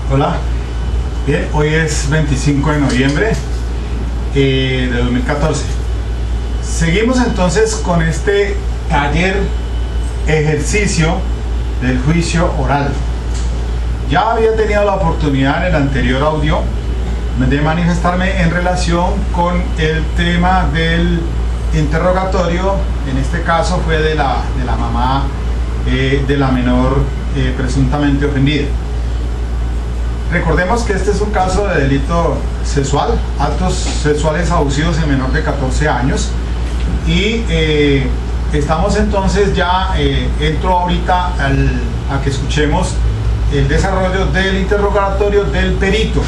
Hola, bien, hoy es 25 de noviembre de 2014. Seguimos entonces con este taller ejercicio del juicio oral. Ya había tenido la oportunidad en el anterior audio de manifestarme en relación con el tema del interrogatorio. En este caso fue de la mamá de la menor presuntamente ofendida. Recordemos que este es un caso de delito sexual, actos sexuales abusivos en menor de 14 años, y estamos entonces ya, entro ahorita a que escuchemos el desarrollo del interrogatorio del perito.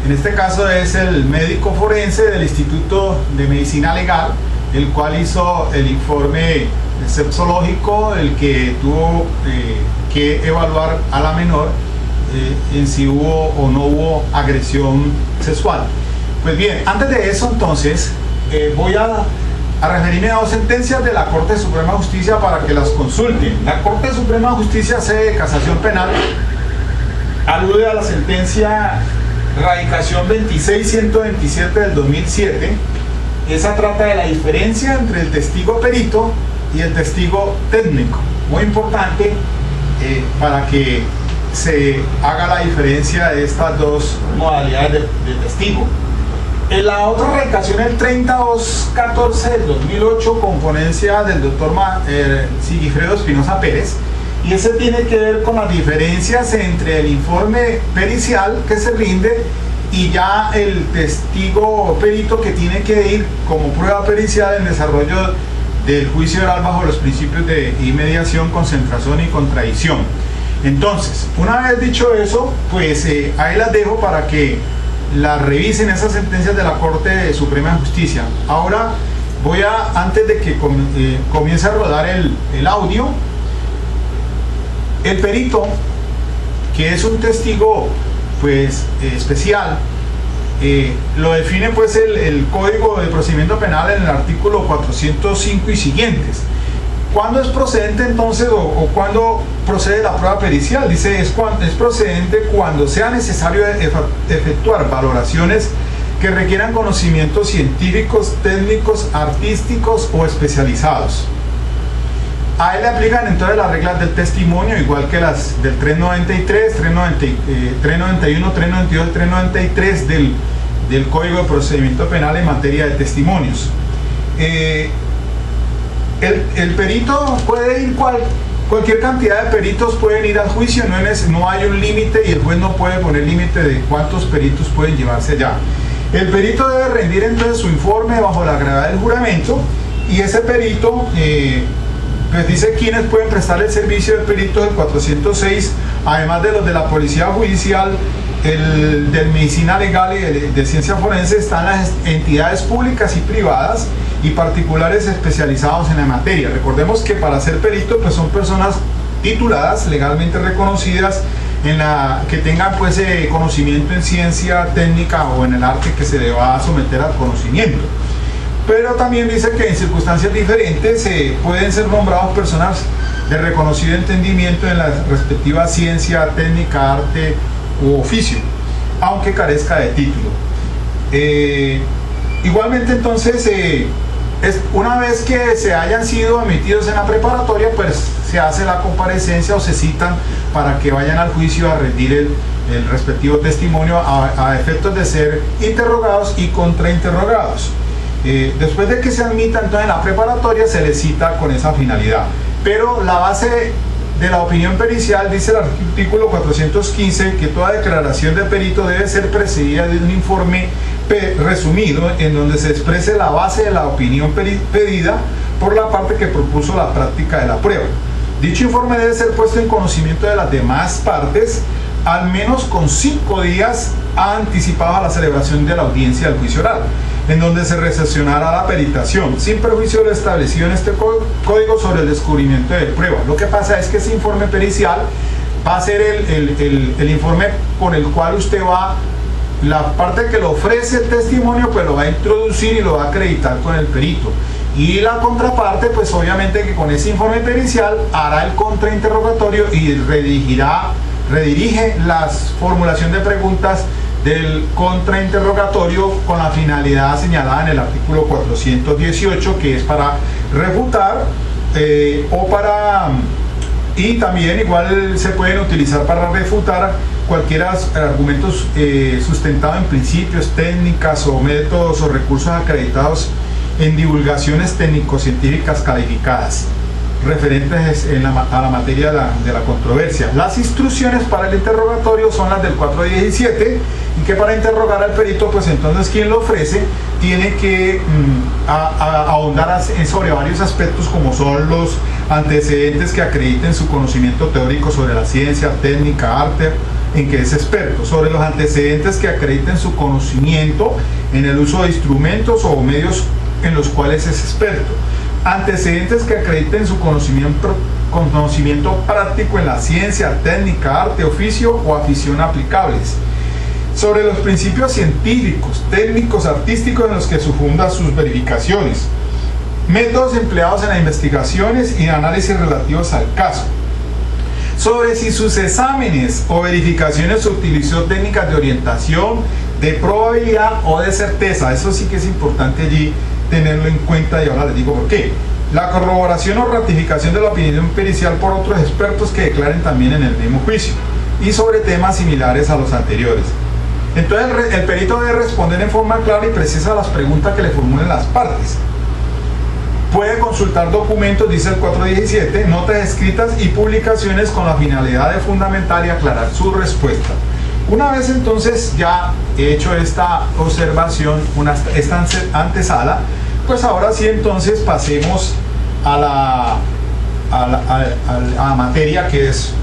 En este caso es el médico forense del Instituto de Medicina Legal, el cual hizo el informe sexológico, el que tuvo que evaluar a la menor en si hubo o no hubo agresión sexual. Pues bien, antes de eso entonces voy a referirme a dos sentencias de la Corte Suprema de Justicia para que las consulten. La Corte Suprema de Justicia, sede de casación penal, alude a la sentencia Radicación 26127 del 2007. Esa trata de la diferencia entre el testigo perito y el testigo técnico. Muy importante para que se haga la diferencia de estas dos modalidades de testigo. En la otra radicación, el 3214 del 2008, con ponencia del doctor Sigifredo Espinosa Pérez, y ese tiene que ver con las diferencias entre el informe pericial que se rinde y ya el testigo perito que tiene que ir como prueba pericial en desarrollo del juicio oral bajo los principios de inmediación, concentración y contradicción. Entonces, una vez dicho eso, pues ahí las dejo para que las revisen, esas sentencias de la Corte Suprema de Justicia. Ahora voy a, antes de que comience a rodar el audio, el perito, que es un testigo pues especial, lo define pues el Código de Procedimiento Penal en el artículo 405 y siguientes. ¿Cuándo es procedente entonces o cuándo procede la prueba pericial? Dice, es procedente cuando sea necesario efectuar valoraciones que requieran conocimientos científicos, técnicos, artísticos o especializados. A él le aplican entonces las reglas del testimonio, igual que las del 393, 391, 392 y 393 del Código de Procedimiento Penal en materia de testimonios. El perito puede ir, cualquier cantidad de peritos pueden ir al juicio, no hay un límite y el juez no puede poner límite de cuántos peritos pueden llevarse allá. El perito debe rendir entonces su informe bajo la gravedad del juramento, y ese perito pues dice quiénes pueden prestar el servicio de perito del 406, además de los de la Policía Judicial, el de Medicina Legal y de Ciencia Forense. Están las entidades públicas y privadas y particulares especializados en la materia. Recordemos que para ser perito pues son personas tituladas, legalmente reconocidas, que tengan pues conocimiento en ciencia técnica o en el arte que se le va a someter al conocimiento. Pero también dice que en circunstancias diferentes pueden ser nombrados personas de reconocido entendimiento en la respectiva ciencia, técnica, arte u oficio, aunque carezca de título. Igualmente entonces, una vez que se hayan sido admitidos en la preparatoria, pues se hace la comparecencia o se citan para que vayan al juicio a rendir el respectivo testimonio a efectos de ser interrogados y contrainterrogados. Después de que se admita entonces en la preparatoria, se les cita con esa finalidad. Pero la base de la opinión pericial, dice el artículo 415, que toda declaración de perito debe ser precedida de un informe resumido en donde se exprese la base de la opinión pedida por la parte que propuso la práctica de la prueba. Dicho informe debe ser puesto en conocimiento de las demás partes al menos con 5 días anticipados a la celebración de la audiencia del juicio oral, en donde se recepcionará la peritación, sin perjuicio de lo establecido en este código sobre el descubrimiento de prueba. Lo que pasa es que ese informe pericial va a ser el informe con el cual usted va, la parte que le ofrece el testimonio, pues lo va a introducir y lo va a acreditar con el perito. Y la contraparte, pues obviamente que con ese informe pericial hará el contrainterrogatorio y redigirá redirige la formulación de preguntas del contrainterrogatorio con la finalidad señalada en el artículo 418, que es para refutar y también igual se pueden utilizar para refutar cualquier argumentos sustentados en principios, técnicas o métodos o recursos acreditados en divulgaciones técnico-científicas calificadas referentes a la materia de la controversia. Las instrucciones para el interrogatorio son las del 417, y que para interrogar al perito, pues entonces quien lo ofrece tiene que ahondar sobre varios aspectos, como son los antecedentes que acrediten su conocimiento teórico sobre la ciencia, técnica, arte en que es experto, sobre los antecedentes que acrediten su conocimiento en el uso de instrumentos o medios en los cuales es experto, antecedentes que acrediten su conocimiento práctico en la ciencia, técnica, arte, oficio o afición aplicables, sobre los principios científicos, técnicos, artísticos en los que se fundan sus verificaciones, métodos empleados en las investigaciones y análisis relativos al caso, sobre si sus exámenes o verificaciones utilizó técnicas de orientación, de probabilidad o de certeza. Eso sí que es importante allí tenerlo en cuenta, y ahora les digo por qué. La corroboración o ratificación de la opinión pericial por otros expertos que declaren también en el mismo juicio, y sobre temas similares a los anteriores. Entonces el perito debe responder en forma clara y precisa a las preguntas que le formulen las partes. Puede consultar documentos, dice el 417, notas escritas y publicaciones con la finalidad de fundamentar y aclarar su respuesta. Una vez entonces ya he hecho esta observación, esta antesala, pues ahora sí entonces pasemos a la materia que es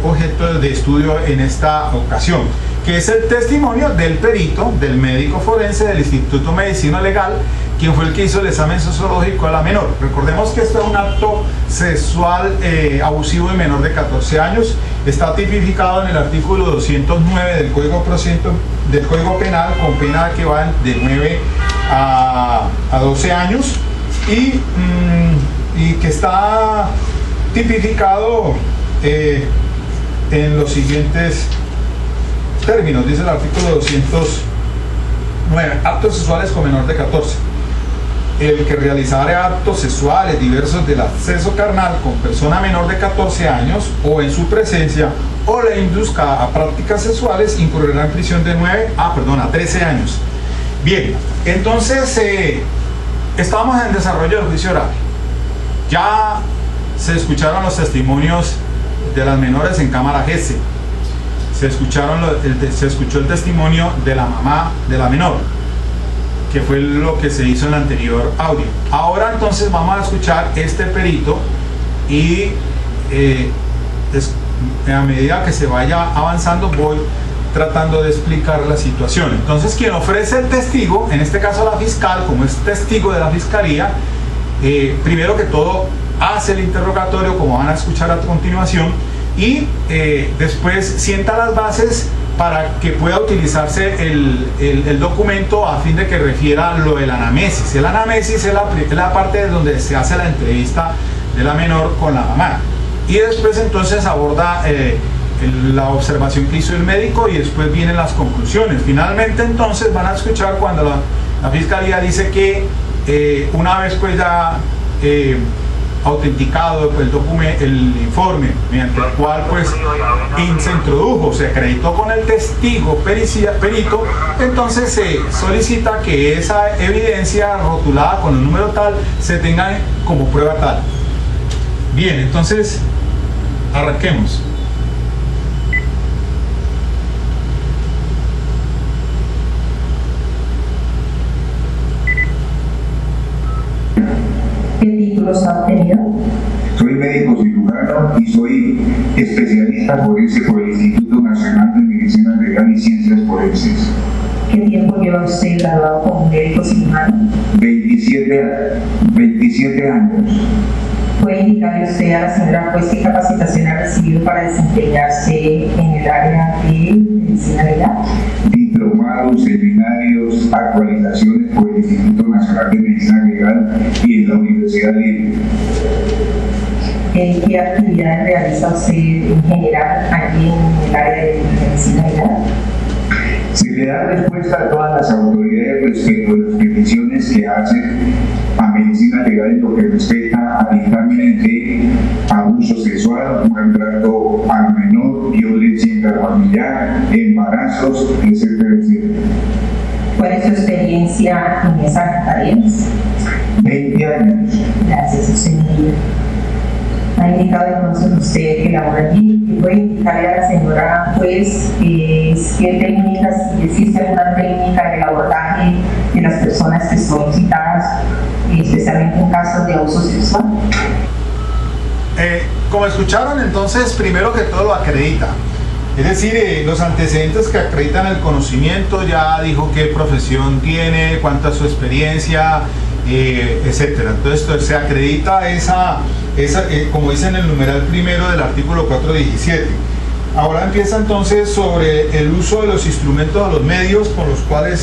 objeto de estudio en esta ocasión, que es el testimonio del perito, del médico forense del Instituto de Medicina Legal, quien fue el que hizo el examen sociológico a la menor. Recordemos que esto es un acto sexual abusivo de menor de 14 años, está tipificado en el artículo 209 del Código Penal, con pena que va de 9 a 12 años, y que está tipificado en los siguientes términos. Dice el artículo 209, actos sexuales con menor de 14. El que realizare actos sexuales diversos del acceso carnal con persona menor de 14 años o en su presencia, o le induzca a prácticas sexuales, incurrirá en prisión de a 13 años. Bien, entonces estamos en desarrollo del juicio oral. Ya se escucharon los testimonios de las menores en cámara GESE. Se escuchó el testimonio de la mamá de la menor, que fue lo que se hizo en el anterior audio. Ahora entonces vamos a escuchar este perito, y a medida que se vaya avanzando voy tratando de explicar la situación. Entonces quien ofrece el testigo, en este caso la fiscal, como es testigo de la fiscalía, primero que todo hace el interrogatorio, como van a escuchar a continuación, y después sienta las bases para que pueda utilizarse el documento a fin de que refiera lo del anamnesis. El anamnesis es la parte donde se hace la entrevista de la menor con la mamá, y después entonces aborda la observación que hizo el médico, y después vienen las conclusiones. Finalmente entonces van a escuchar cuando la fiscalía dice que una vez pues ya autenticado el informe mediante el cual pues se introdujo, se acreditó con el testigo perito, entonces se solicita que esa evidencia rotulada con el número tal se tenga como prueba tal. Bien, entonces arranquemos. ¿Qué títulos ha obtenido? Soy médico cirujano y soy especialista forense por el Instituto Nacional de Medicina Legal y Ciencias Forenses. ¿Qué tiempo lleva usted graduado como médico cirujano? 27 años. ¿Puede indicarle usted a la señora juez qué capacitación ha recibido para desempeñarse en el área de medicina legal? Diplomados, seminarios, actualizaciones por el Instituto Nacional de Medicina Legal y en la Universidad Libre. ¿qué actividades realiza usted en general aquí en el área de medicina legal? Se le da respuesta a todas las autoridades respecto a las peticiones que hacen a medicina legal en lo que respecta a dictámenes de abuso sexual, maltrato al menor, violencia intrafamiliar, embarazos, etcétera, etcétera. ¿Cuál es su experiencia en esas tareas? 20 años. Gracias, señoría. Ha indicado entonces usted que labora allí. ¿Qué puede indicarle a la señora juez qué técnicas, si existe alguna técnica de abordaje de las personas que son citadas, especialmente en casos de abuso sexual? Como escucharon, entonces, primero que todo lo acredita. Es decir, los antecedentes que acreditan el conocimiento, ya dijo qué profesión tiene, cuánta es su experiencia, etcétera. Entonces se acredita esa como dice en el numeral primero del artículo 417. Ahora empieza entonces sobre el uso de los instrumentos, de los medios con los cuales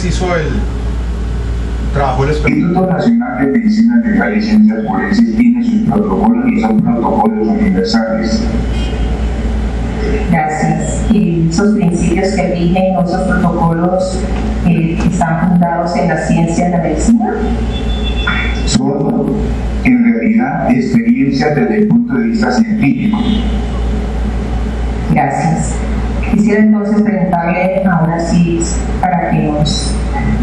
trabajó el experto. El Instituto Nacional de Medicina Legal y Ciencias Forenses tiene sus protocolos y son protocolos universales. Gracias. Y esos principios que rigen, esos protocolos están fundados en la ciencia de la medicina. Son en realidad experiencias desde el punto de vista científico. Gracias. Quisiera entonces preguntarle ahora sí, para que nos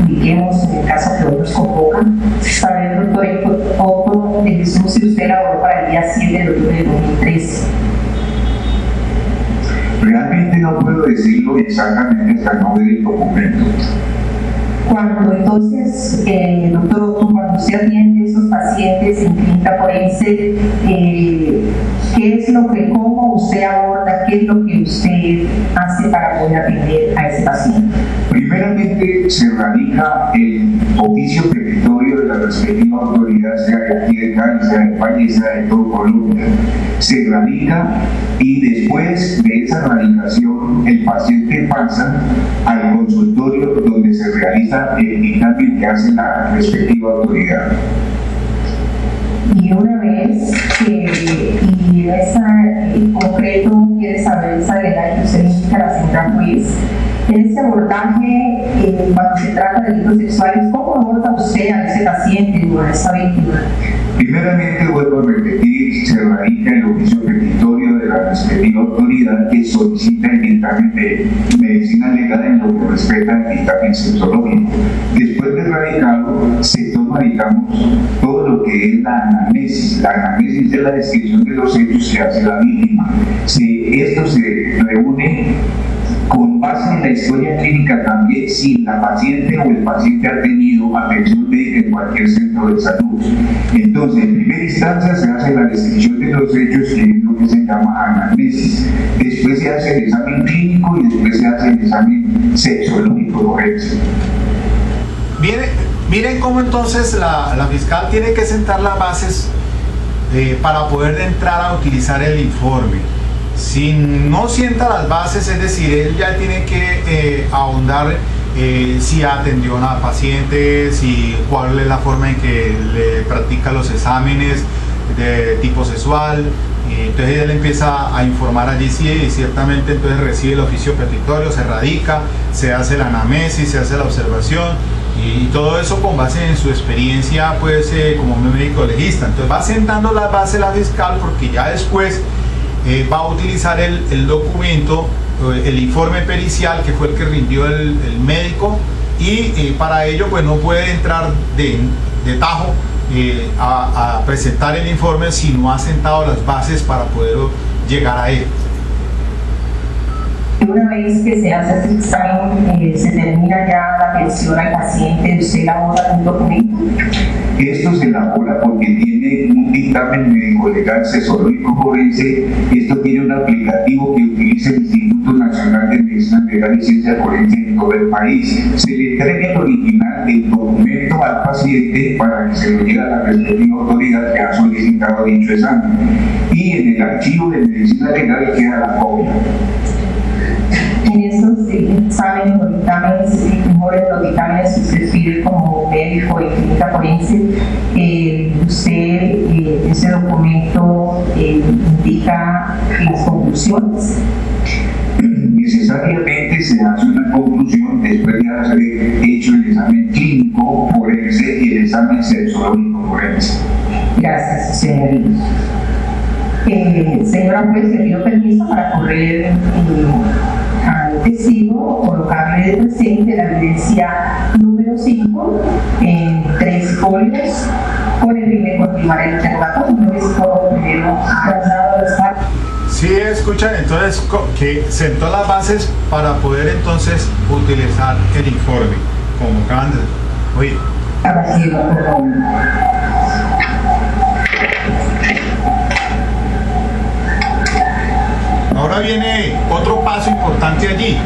ubiquemos en el caso que hoy nos convocan, saber, doctor Otto de Jesús, si usted elaboró para el día 7 de octubre de 2013. Realmente no puedo decirlo exactamente hasta no ver el documento. Cuando entonces, doctor Otto, cuando usted atiende a esos pacientes en clínica forense, cómo usted aborda, qué es lo que usted hace para poder atender a ese paciente? Primeramente se radica el oficio petitorio de la respectiva autoridad, sea de aquí de Cali, sea de España, sea de todo Colombia. Se radica y después de esa radicación el paciente pasa al consultorio donde se realiza el dictamen que hace la respectiva autoridad. Y una vez en concreto quiere saber esa realidad que usted indica a la señora juez, en ese abordaje, cuando se trata de delitos sexuales, ¿cómo aborda usted a ese paciente o a esa víctima? Primeramente, vuelvo a repetir, se radica el oficio petitorio de la respectiva autoridad que solicita el dictamen de medicina legal en lo que respecta al dictamen sexológico. Después de radicado, se toma, digamos, todo lo que es la anamnesis. La anamnesis es la descripción de los hechos que hace la víctima. Esto se reúne con base en la historia clínica también, si la paciente o el paciente ha tenido atención médica en cualquier centro de salud. Entonces, en primera instancia se hace la descripción de los hechos, que es lo que se llama anamnesis. Después se hace el examen clínico y después se hace el examen sexológico forense. Miren cómo entonces la fiscal tiene que sentar las bases para poder entrar a utilizar el informe. Si no sienta las bases, es decir, él ya tiene que ahondar si atendió a una paciente, cuál es la forma en que le practica los exámenes de tipo sexual. Entonces él empieza a informar allí, sí, y ciertamente entonces recibe el oficio petitorio, se radica, se hace la anamnesis, se hace la observación y todo eso con base en su experiencia pues como médico legista. Entonces va sentando las bases la fiscal, porque ya después va a utilizar el documento, el informe pericial que fue el que rindió el médico, y para ello pues no puede entrar de tajo a presentar el informe si no ha sentado las bases para poder llegar a él. Una vez que se hace este examen, se termina ya la atención al paciente, ¿usted elabora un documento? Esto se elabora porque tiene un dictamen médico legal sexológico forense. Esto tiene un aplicativo que utiliza el Instituto Nacional de Medicina Legal y Ciencias Forenses en todo el país. Se le entrega el original del documento al paciente para que se lo lleve a la respectiva autoridad que ha solicitado dicho examen. Y en el archivo de medicina legal queda la copia. En estos exámenes o dictámenes, los dictámenes que usted pide como médico en clínica forense, usted ese documento las conclusiones. Necesariamente se hace una conclusión después de haber hecho el examen clínico forense y el examen sexológico forense. Gracias, señorita. Señora juez, le pido permiso para correr al testigo, colocarle de presente la evidencia número 5 en 3 folios con el fin de continuar el interrogatorio. No es todo primero trasladado a las partes. Sí, escuchan entonces que sentó las bases para poder entonces utilizar el informe, como acaban de oír. Caballero, perdón. Ahora viene otro paso importante allí.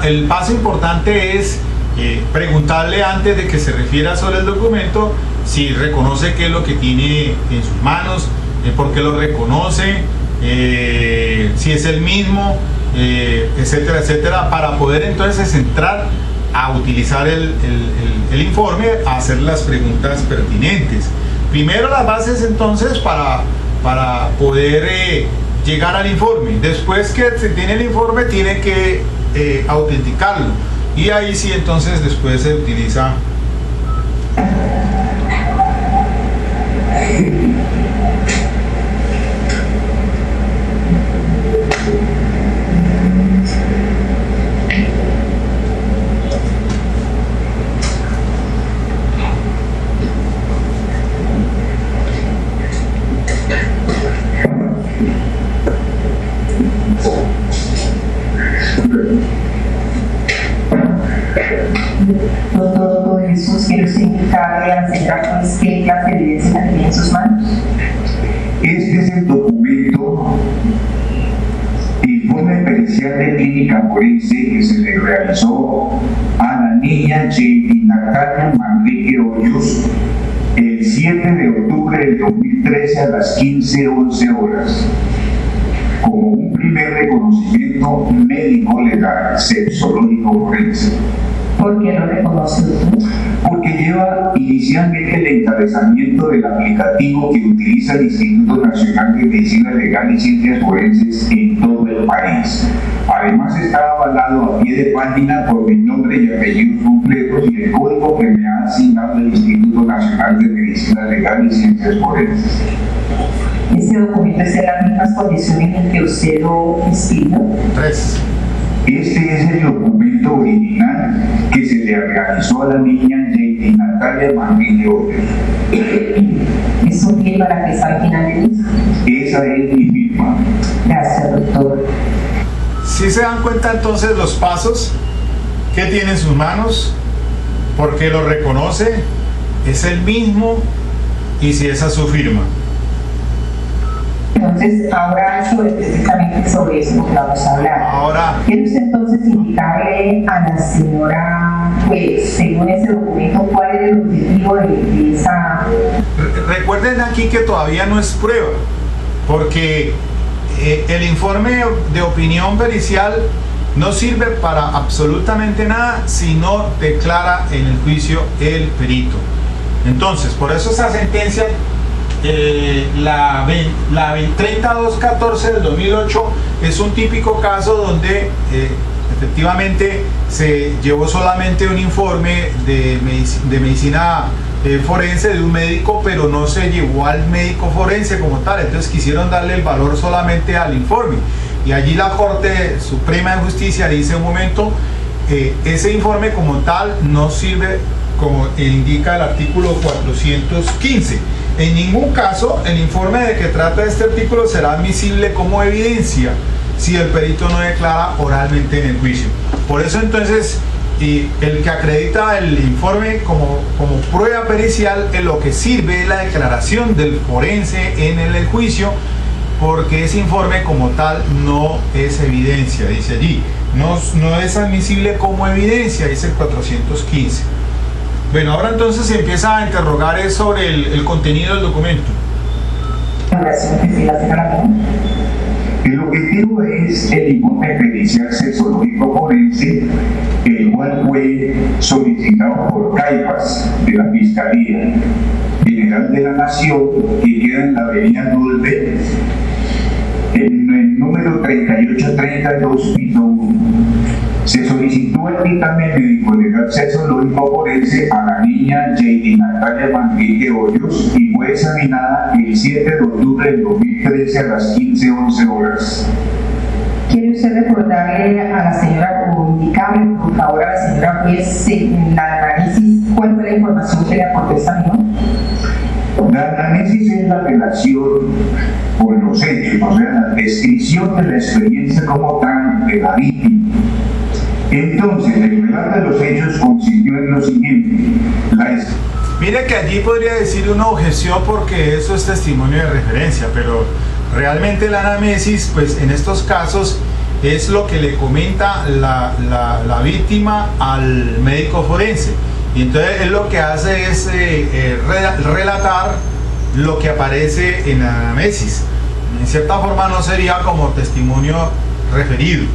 El paso importante es preguntarle antes de que se refiera sobre el documento si reconoce qué es lo que tiene en sus manos, por qué lo reconoce, si es el mismo, etcétera, etcétera, para poder entonces entrar a utilizar el informe, a hacer las preguntas pertinentes. Primero las bases entonces para poder llegar al informe. Después que se tiene el informe, tiene que autenticarlo, y ahí sí entonces después se utiliza Doctor Jesús, quiero indicarle a la señora juez qué clase de evidencia tenía en sus manos. Este es el documento, informe pericial de clínica forense que se le realizó a la niña Jenny Natalia Manrique Hoyos el 7 de octubre del 2013 a las 15:11 horas, como un primer reconocimiento médico legal sexológico forense. ¿Por qué lo reconoce usted? Porque lleva inicialmente el encabezamiento del aplicativo que utiliza el Instituto Nacional de Medicina Legal y Ciencias Forenses en todo el país. Además está avalado a pie de página por mi nombre y apellidos completos y el código que me ha asignado el Instituto Nacional de Medicina Legal y Ciencias Forenses. ¿Este documento está en las mismas condiciones en que usted lo escribió? 3. Este es el documento original que se le realizó a la niña Jenny Natalia Manrique Hoyos. ¿Es su firma la que está al final del mismo? Esa es mi firma. Gracias, doctor. Si se dan cuenta entonces los pasos que tiene en sus manos, por qué lo reconoce, es el mismo, y si esa es su firma. Entonces, ahora específicamente sobre eso que vamos a hablar. Ahora, ¿Quiere usted entonces indicarle a la señora, pues, según ese documento, cuál es el objetivo de esa... recuerden aquí que todavía no es prueba, porque el informe de opinión pericial no sirve para absolutamente nada si no declara en el juicio el perito. Entonces, por eso esa sentencia, la 3214 del 2008, es un típico caso donde efectivamente se llevó solamente un informe de medicina forense de un médico, pero no se llevó al médico forense como tal. Entonces quisieron darle el valor solamente al informe, y allí la Corte Suprema de Justicia dice: un momento, ese informe como tal no sirve, como indica el artículo 415. En ningún caso el informe de que trata este artículo será admisible como evidencia si el perito no declara oralmente en el juicio. Por eso entonces el que acredita el informe como prueba pericial, en lo que sirve es la declaración del forense en el juicio, porque ese informe como tal no es evidencia, dice allí, no es admisible como evidencia, dice el 415. Bueno, ahora entonces se empieza a interrogar sobre el contenido del documento. El objetivo es el informe pericial sexológico forense, el cual fue solicitado por CAIFAS de la Fiscalía General de la Nación, que queda en la avenida Nulbe, número 3832-1. Se solicitó el dictamen médico legal sexológico forense a la niña J.D. Natalia Manrique Hoyos y fue examinada el 7 de octubre del 2013 a las 15:11 horas. ¿Quiere usted recordarle a la señora o indicarle, por favor, a la señora juez en la análisis cuál fue la información que le aportó esta menor? La análisis es la relación con los hechos, o sea, la descripción de la experiencia como tal de la víctima. Entonces, el relato de los hechos consistió en lo siguiente. Mire que allí podría decir una objeción porque eso es testimonio de referencia, pero realmente la anamnesis, pues en estos casos, es lo que le comenta la víctima al médico forense. Y entonces él lo que hace es relatar lo que aparece en la anamnesis. En cierta forma no sería como testimonio referido.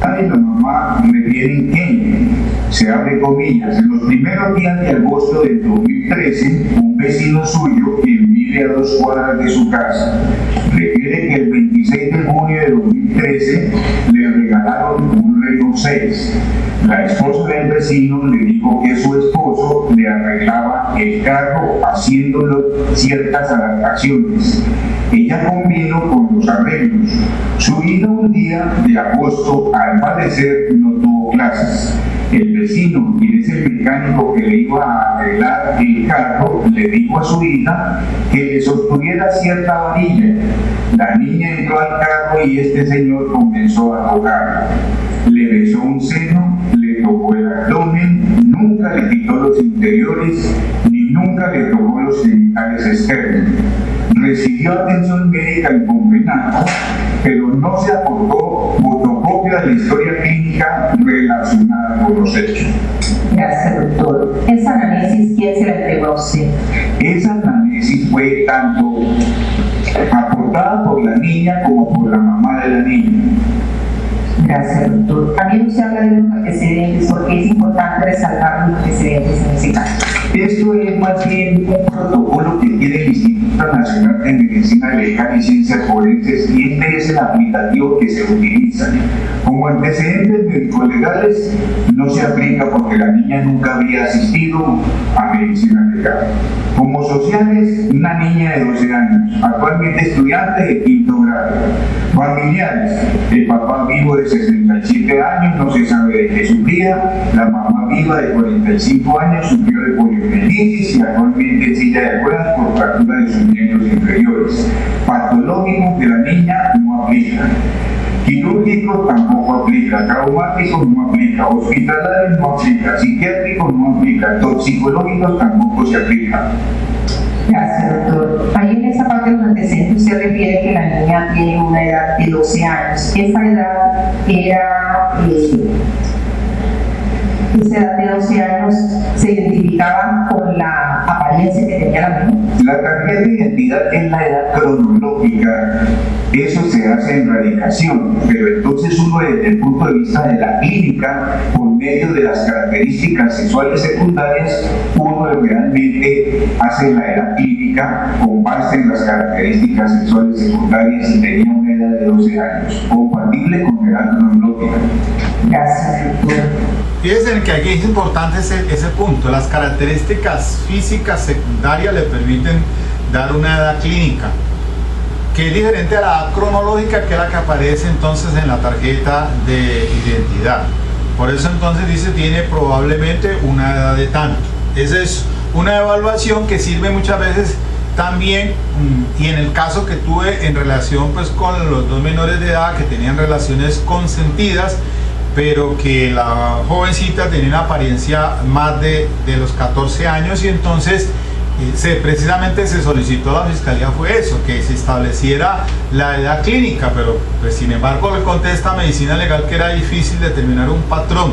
La mamá refieren que, se abre comillas, en los primeros días de agosto del 2013, un vecino suyo, quien vive a 2 cuadras de su casa, refiere que el 26 de junio de 2013 le regalaron un Renault 6. La esposa del vecino le dijo que su esposo le arreglaba el carro haciéndole ciertas adaptaciones. Ella convino con los arreglos. Su hija un día de agosto, al parecer, no tuvo clases. El vecino, quien es el mecánico que le iba a arreglar el carro, le dijo a su hija que le sostuviera cierta varilla. La niña entró al carro y este señor comenzó a tocarla. Le besó un seno, le tocó el abdomen, nunca le quitó los interiores ni nunca le tocó los genitales externos. Recibió atención médica en Copenhague, pero no se aportó fotocopia de la historia clínica relacionada con los hechos. Gracias, doctor. ¿Esa análisis quién se la entregó a usted? Esa análisis fue tanto aportada por la niña como por la mamá de la niña. Gracias, doctor. También usted habla de los antecedentes, porque es importante resaltar los antecedentes en ese caso. Esto es más bien un protocolo que tiene el Instituto Nacional de Medicina Legal y Ciencias Forenses y este es el aplicativo que se utiliza. Como antecedentes médico-legales no se aplica porque la niña nunca había asistido a medicina legal. Como sociales, una niña de 12 años, actualmente estudiante de 5º grado. Familiares, el papá vivo de 67 años, no se sabe de qué sufría, la mamá viva de 45 años sufrió de poliomielitis y actualmente en silla de ruedas por fractura de sus miembros inferiores. Patológico de la niña no aplica. Quirúrgico tampoco aplica, traumático no aplica, hospitalario no aplica, psiquiátrico no aplica, toxicológicos tampoco se aplica. Gracias, doctor. Ahí en esa parte de los antecedentes usted refiere que la niña tiene una edad de 12 años. Esa edad era... esa edad de 12 años se identificaba con la apariencia que tenía la menor. La tarjeta de identidad es la edad cronológica, eso se hace en radicación, pero entonces uno desde el punto de vista de la clínica, por medio de las características sexuales secundarias, uno realmente hace la edad clínica con base en las características sexuales secundarias y tenía una edad de 12 años, compatible con la edad cronológica. Gracias, doctor. Fíjense que aquí es importante ese punto. Las características físicas secundarias le permiten dar una edad clínica, que es diferente a la edad cronológica, que es la que aparece entonces en la tarjeta de identidad. Por eso entonces dice tiene probablemente una edad de tanto. Esa es una evaluación que sirve muchas veces también, y en el caso que tuve en relación pues con los 2 menores de edad que tenían relaciones consentidas, pero que la jovencita tenía una apariencia más de los 14 años y entonces precisamente se solicitó a la fiscalía fue eso, que se estableciera la edad clínica, pero pues, sin embargo le contesta medicina legal que era difícil determinar un patrón.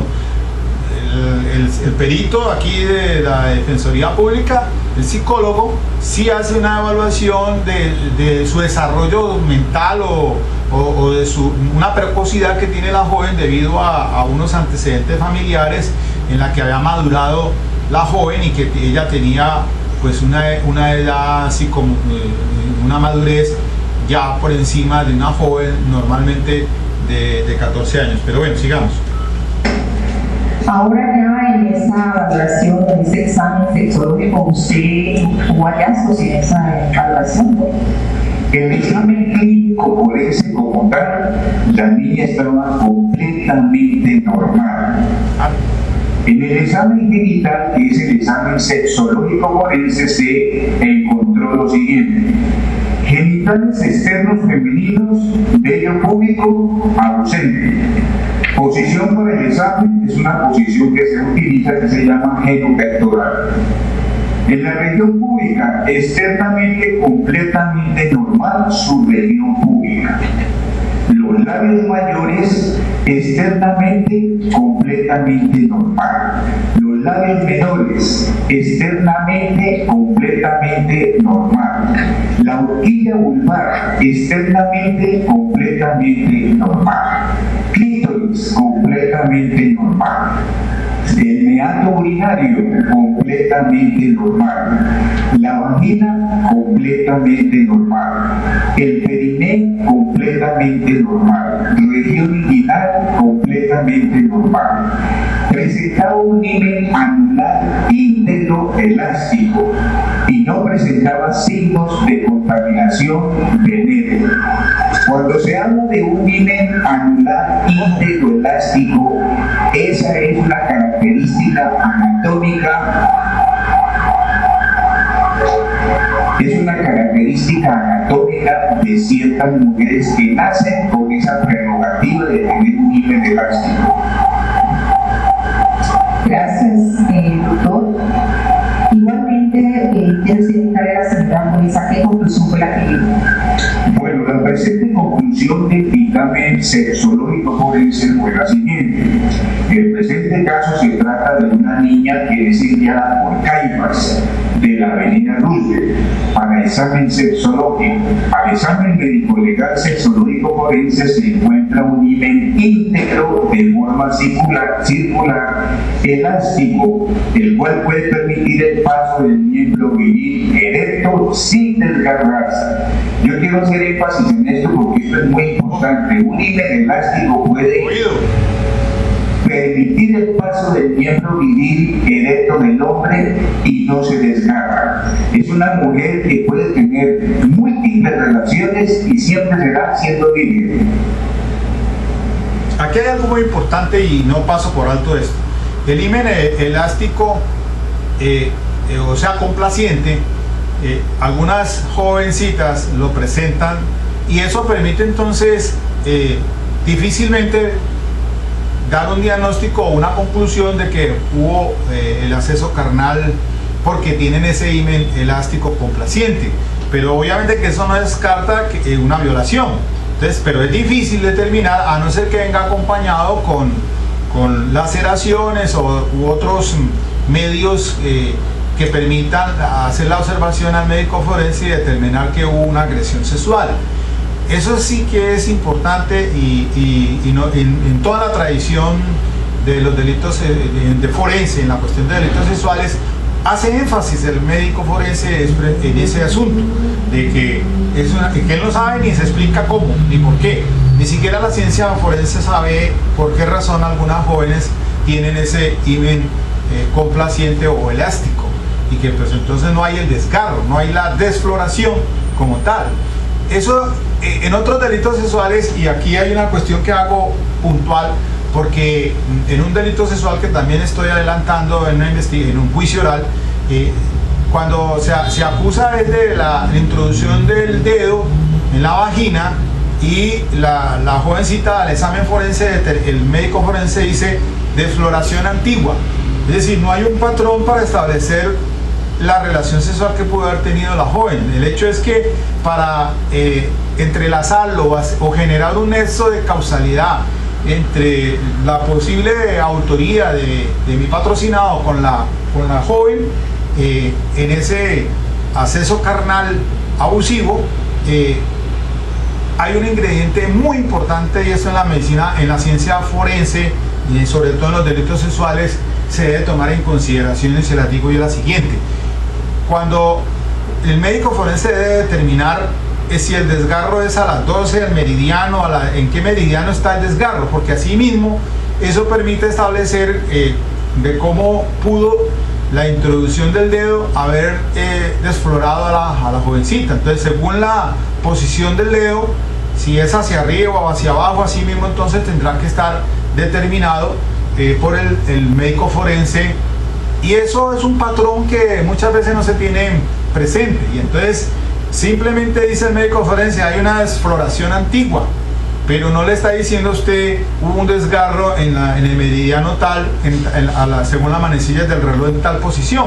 El perito aquí de la Defensoría Pública, el psicólogo, sí hace una evaluación de su desarrollo mental o de una precocidad que tiene la joven debido a unos antecedentes familiares en la que había madurado la joven y que ella tenía pues una edad así como una madurez ya por encima de una joven normalmente de 14 años. Pero bueno, sigamos. Ahora ya en esa valoración, en ese examen sexológico, ¿usted tuvo hallazgos en esa evaluación? El examen clínico forense como tal, la niña estaba completamente normal. En el examen genital, que es el examen sexológico forense, se encontró lo siguiente: genitales externos femeninos, vello púbico ausente. Posición para el examen es una posición que se utiliza que se llama genopectoral. En la región púbica, externamente completamente normal su región púbica. Los labios mayores, externamente completamente normal. Los labios menores, externamente completamente normal. La horquilla vulvar, externamente completamente normal. Clítoris, completamente normal. El meato urinario, completamente normal. La vagina, completamente normal. El periné, completamente normal. Región inguinal, completamente normal. Presentaba un himen anular íntegro elástico y no presentaba signos de contaminación venérea. Cuando se habla de un himen anular íntegro elástico, esa es una característica anatómica. Es una característica anatómica de ciertas mujeres que nacen con esa prerrogativa de tener un himen elástico. Gracias, doctor. Igualmente, quiero citar a la señora Moniza, ¿qué conclusión fue la que dio? Bueno, la presente conclusión del dictamen sexológico forense fue la siguiente. El presente caso se trata de una niña que es enviada por Caifás de la avenida Roosevelt para examen sexológico. Al examen médico-legal sexológico forense se encuentra un himen íntegro de forma circular, elástico, el cual puede permitir el paso del miembro viril erecto sin desgarrarse. Yo quiero hacer énfasis en esto porque esto es muy importante. Un himen elástico puede permitir el paso del miembro viril erecto del hombre y no se desgarra. Es una mujer que puede tener múltiples relaciones y siempre será siendo viril. Aquí hay algo muy importante y no paso por alto esto. El himen elástico, o sea, complaciente, algunas jovencitas lo presentan y eso permite entonces difícilmente dar un diagnóstico o una conclusión de que hubo el acceso carnal porque tienen ese himen elástico complaciente, pero obviamente que eso no descarta una violación. Entonces, pero es difícil determinar a no ser que venga acompañado con laceraciones u otros medios que permitan hacer la observación al médico forense y determinar que hubo una agresión sexual. Eso sí que es importante y no, en toda la tradición de los delitos de forense, en la cuestión de delitos sexuales, hace énfasis el médico forense en ese asunto, de que él no sabe ni se explica cómo, ni por qué. Ni siquiera la ciencia forense sabe por qué razón algunas jóvenes tienen ese himen complaciente o elástico, y que pues entonces no hay el desgarro, no hay la desfloración como tal. Eso en otros delitos sexuales, y aquí hay una cuestión que hago puntual, porque en un delito sexual que también estoy adelantando en un juicio oral, cuando se acusa desde la introducción del dedo en la vagina y la jovencita al examen forense, el médico forense dice desfloración antigua, es decir, no hay un patrón para establecer la relación sexual que pudo haber tenido la joven. El hecho es que para entrelazarlo o generar un nexo de causalidad entre la posible autoría de mi patrocinado con la joven en ese acceso carnal abusivo, hay un ingrediente muy importante, y eso en la medicina, en la ciencia forense y sobre todo en los delitos sexuales se debe tomar en consideración, y se las digo yo la siguiente. Cuando el médico forense debe determinar si el desgarro es a las 12 del meridiano, en qué meridiano está el desgarro, porque así mismo eso permite establecer de cómo pudo la introducción del dedo haber desflorado a la jovencita. Entonces, según la posición del dedo, si es hacia arriba o hacia abajo, así mismo entonces tendrá que estar determinado por el médico forense, y eso es un patrón que muchas veces no se tiene presente, y entonces simplemente dice el médico forense hay una desfloración antigua, pero no le está diciendo a usted hubo un desgarro en el meridiano tal, según las manecillas del reloj en tal posición.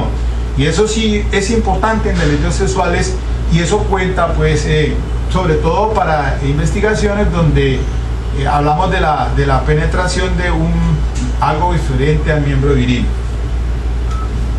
Y eso sí es importante en delitos sexuales, y eso cuenta pues sobre todo para investigaciones donde hablamos de la penetración de algo diferente al miembro viril.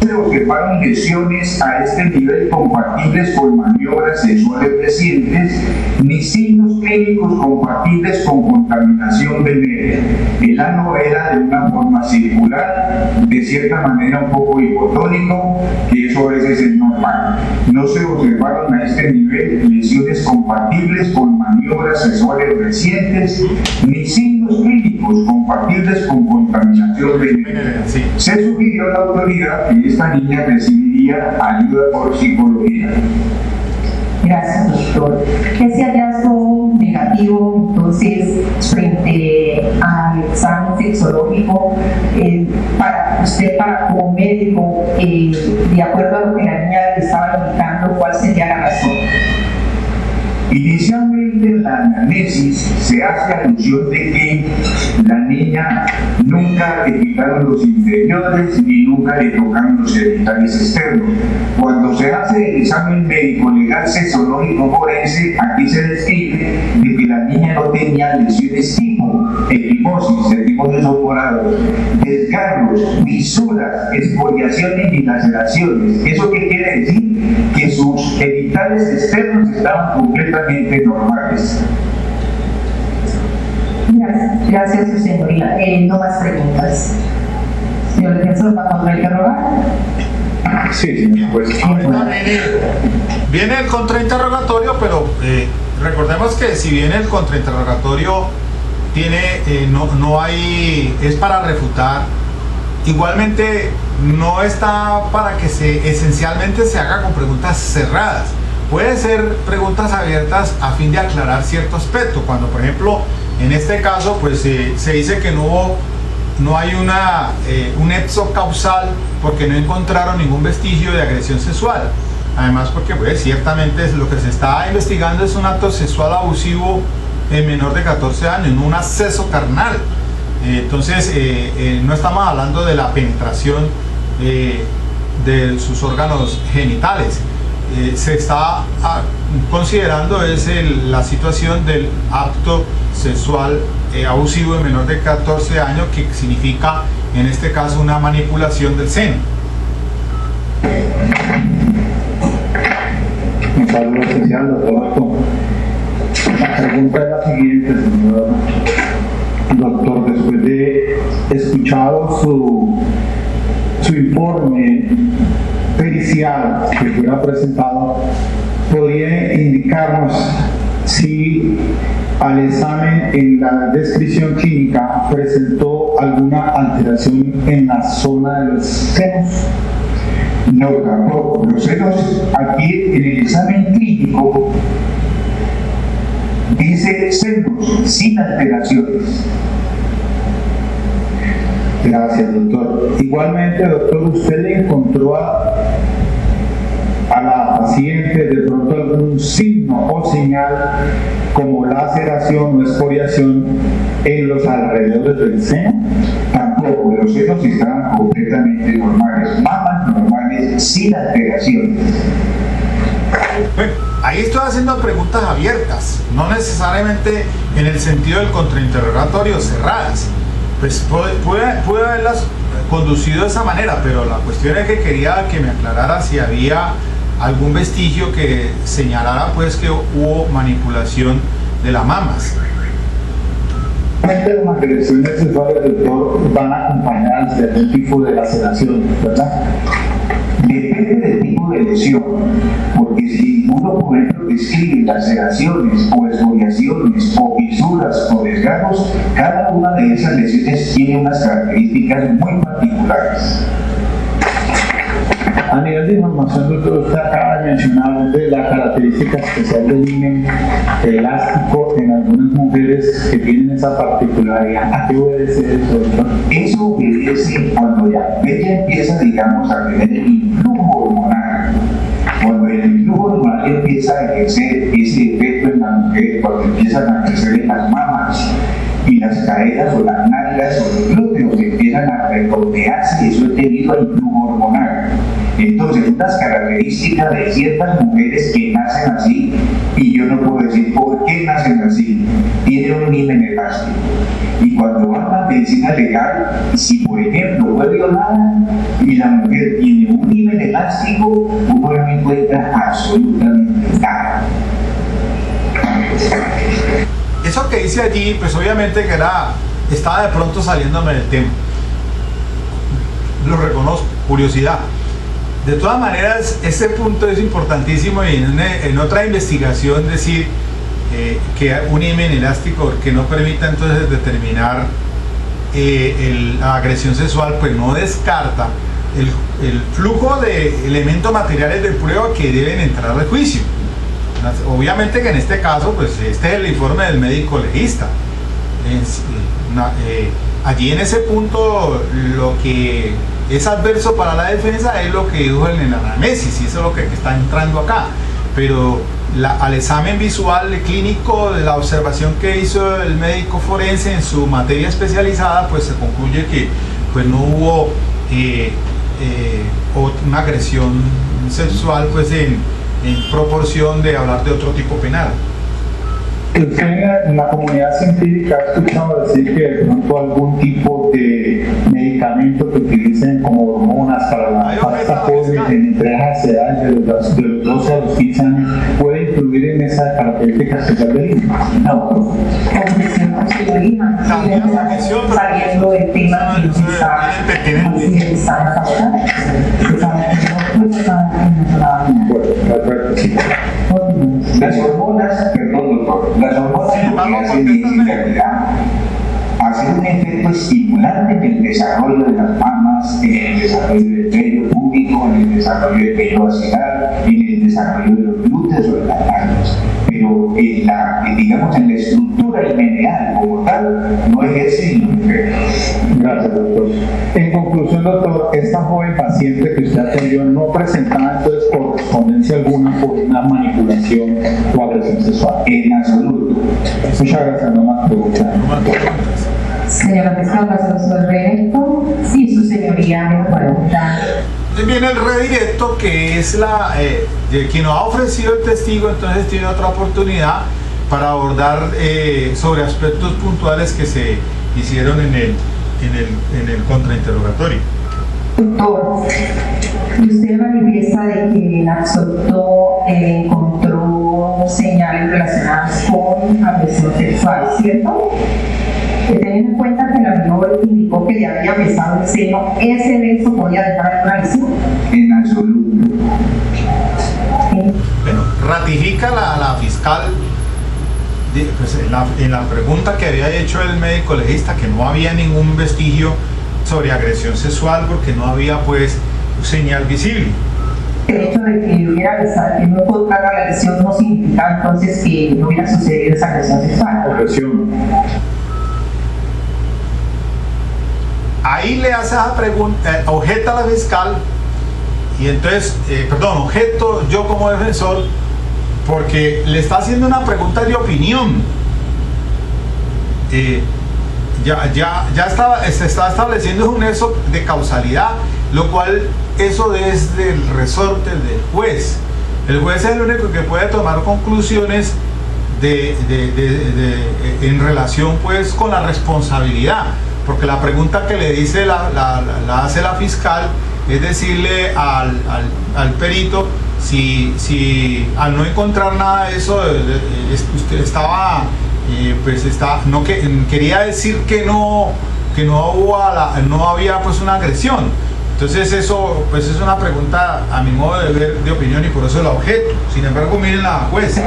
Se observaron lesiones a este nivel compatibles con maniobras sexuales recientes, ni signos clínicos compatibles con contaminación venérea. El ano era de una forma circular, de cierta manera un poco hipotónico, que eso a veces es normal. No se observaron a este nivel lesiones compatibles con maniobras sexuales recientes, ni signos clínicos compatibles con contaminación venérea. Sí. Se sugirió a la autoridad que esta niña recibiría ayuda por psicología. Gracias, doctor. Ese hallazgo negativo, entonces, frente al examen sexológico, para como médico, de acuerdo a lo que la niña le estaba indicando, ¿cuál sería la razón? Inicialmente en la anamnesis se hace alusión de que la niña nunca le quitaron los inferiores ni nunca le tocaron los genitales externos. Cuando se hace el examen médico legal sexológico forense, aquí se describe de que la niña no tenía lesiones tipo equimosis, equimosis oporado, desgarros, fisuras, exfoliaciones y laceraciones. ¿Eso qué quiere decir? Que sus genitales externos estaban completamente normales. Gracias, su señoría. No más preguntas. Señor defensor, ¿va a contrainterrogar? Sí, señor juez. Ahorita viene el contrainterrogatorio, pero recordemos que si bien el contrainterrogatorio no hay, es para refutar, igualmente no está para que esencialmente se haga con preguntas cerradas. Puede ser preguntas abiertas a fin de aclarar cierto aspecto, cuando por ejemplo en este caso pues se dice que no hay un nexo causal porque no encontraron ningún vestigio de agresión sexual. Además porque pues ciertamente lo que se está investigando es un acto sexual abusivo en menor de 14 años, no un acceso carnal. Entonces no estamos hablando de la penetración de sus órganos genitales. Se está considerando la situación del acto sexual abusivo de menor de 14 años, que significa en este caso una manipulación del seno. Un saludo especial, doctor. La pregunta es la siguiente, señor doctor. Después de escuchado su informe pericial que fuera presentado, ¿podría indicarnos si al examen en la descripción clínica presentó alguna alteración en la zona de los senos? No, tampoco. Los senos, aquí en el examen clínico dice senos sin alteraciones. Gracias, doctor. Igualmente, doctor, ¿usted le encontró a la paciente de pronto algún signo o señal como laceración o escoriación en los alrededores del seno? Tampoco. Los senos estaban completamente normales, mamas normales, sin alteraciones. Bueno, ahí estoy haciendo preguntas abiertas, no necesariamente en el sentido del contrainterrogatorio cerradas. Pues puede haberlas conducido de esa manera, pero la cuestión es que quería que me aclarara si había algún vestigio que señalara pues que hubo manipulación de las mamas. Las agresiones sexuales, doctor, van acompañadas de algún tipo de laceración, ¿verdad? Depende del tipo de lesión, porque si uno, por ejemplo, describe laceraciones o esfoliaciones o fisuras o desgarros, cada una de esas lesiones tiene unas características muy particulares. A nivel de información, doctor, usted acaba de mencionar de la característica especial del himen elástico en algunas mujeres que tienen esa particularidad. ¿A qué obedece eso, doctor? Eso obedece cuando ella empieza, digamos, a tener el influjo hormonal. Cuando el influjo hormonal empieza a ejercer ese efecto en la mujer, cuando empiezan a crecer en las mamas y las caderas o las nalgas o los glúteos empiezan a recordearse, eso es debido al influjo hormonal. Entonces, unas características de ciertas mujeres que nacen así, y yo no puedo decir por qué nacen así, tienen un himen elástico. Y cuando van a la medicina legal, si por ejemplo fue violada y la mujer tiene un himen elástico, uno no encuentra absolutamente nada. Eso que dice allí, pues obviamente que estaba de pronto saliéndome del tema. Lo reconozco, curiosidad. De todas maneras, este punto es importantísimo y en otra investigación decir que un himen elástico que no permita entonces determinar la agresión sexual, pues no descarta el flujo de elementos materiales de prueba que deben entrar al juicio. Obviamente que en este caso, pues este es el informe del médico legista. Allí en ese punto lo que es adverso para la defensa es lo que dijo en el anamnesis, y eso es lo que está entrando acá. Pero al examen visual clínico de la observación que hizo el médico forense en su materia especializada, pues se concluye que pues no hubo una agresión sexual pues en proporción de hablar de otro tipo penal. ¿Usted en la comunidad científica ha escuchado decir que de pronto algún tipo de medicamento que utilicen como hormonas para esta joven entre las edades de los 12 a los 15 años puede influir en esa característica especial del himen? No, conclusión con su hija, saliendo del tema que nos está Las hormonas, perdón doctor, las hormonas lo que hacen es en realidad hacer un efecto estimulante en el desarrollo de las mamas, en el desarrollo del vello púbico, en el desarrollo del vello axilar, en el desarrollo de los glúteos o de las nalgas. Pero digamos en la estructura himeneal como tal, no ejerce ningún efecto. Gracias, doctor. En conclusión, doctor, esta joven paciente que usted atendió no presentaba entonces correspondencia alguna por una manipulación o agresión sexual. En absoluto. Muchas gracias, no más preguntas. Señora fiscal, ¿pasamos al redirecto? Sí, su señoría me pregunta. Viene el redirecto, que es de quien nos ha ofrecido el testigo, entonces tiene otra oportunidad para abordar sobre aspectos puntuales que se hicieron en el contrainterrogatorio. Doctor, usted manifiesta de que el absorto encontró señales relacionadas con agresión sexual, ¿cierto? Teniendo en cuenta que la menor indicó que le había besado el seno, ¿ese evento podía dejar una lesión? En absoluto. Bueno, ratifica la fiscal pues, en la pregunta que había hecho el médico legista que no había ningún vestigio sobre agresión sexual porque no había pues señal visible. El hecho de que hubiera besado, que no encontrara la lesión no significa entonces que no hubiera sucedido esa agresión sexual. Agresión. Ahí le hace esa pregunta, objeta a la fiscal, y entonces, objeto yo como defensor, porque le está haciendo una pregunta de opinión. Se está estableciendo un nexo de causalidad, lo cual eso es del resorte del juez. El juez es el único que puede tomar conclusiones en relación pues con la responsabilidad, porque la pregunta que le dice la hace la fiscal es decirle al perito si al no encontrar nada de eso usted estaba quería decir que no había pues una agresión, Entonces eso pues es una pregunta a mi modo de ver, de opinión, y por eso la objeto. Sin embargo, miren la juez.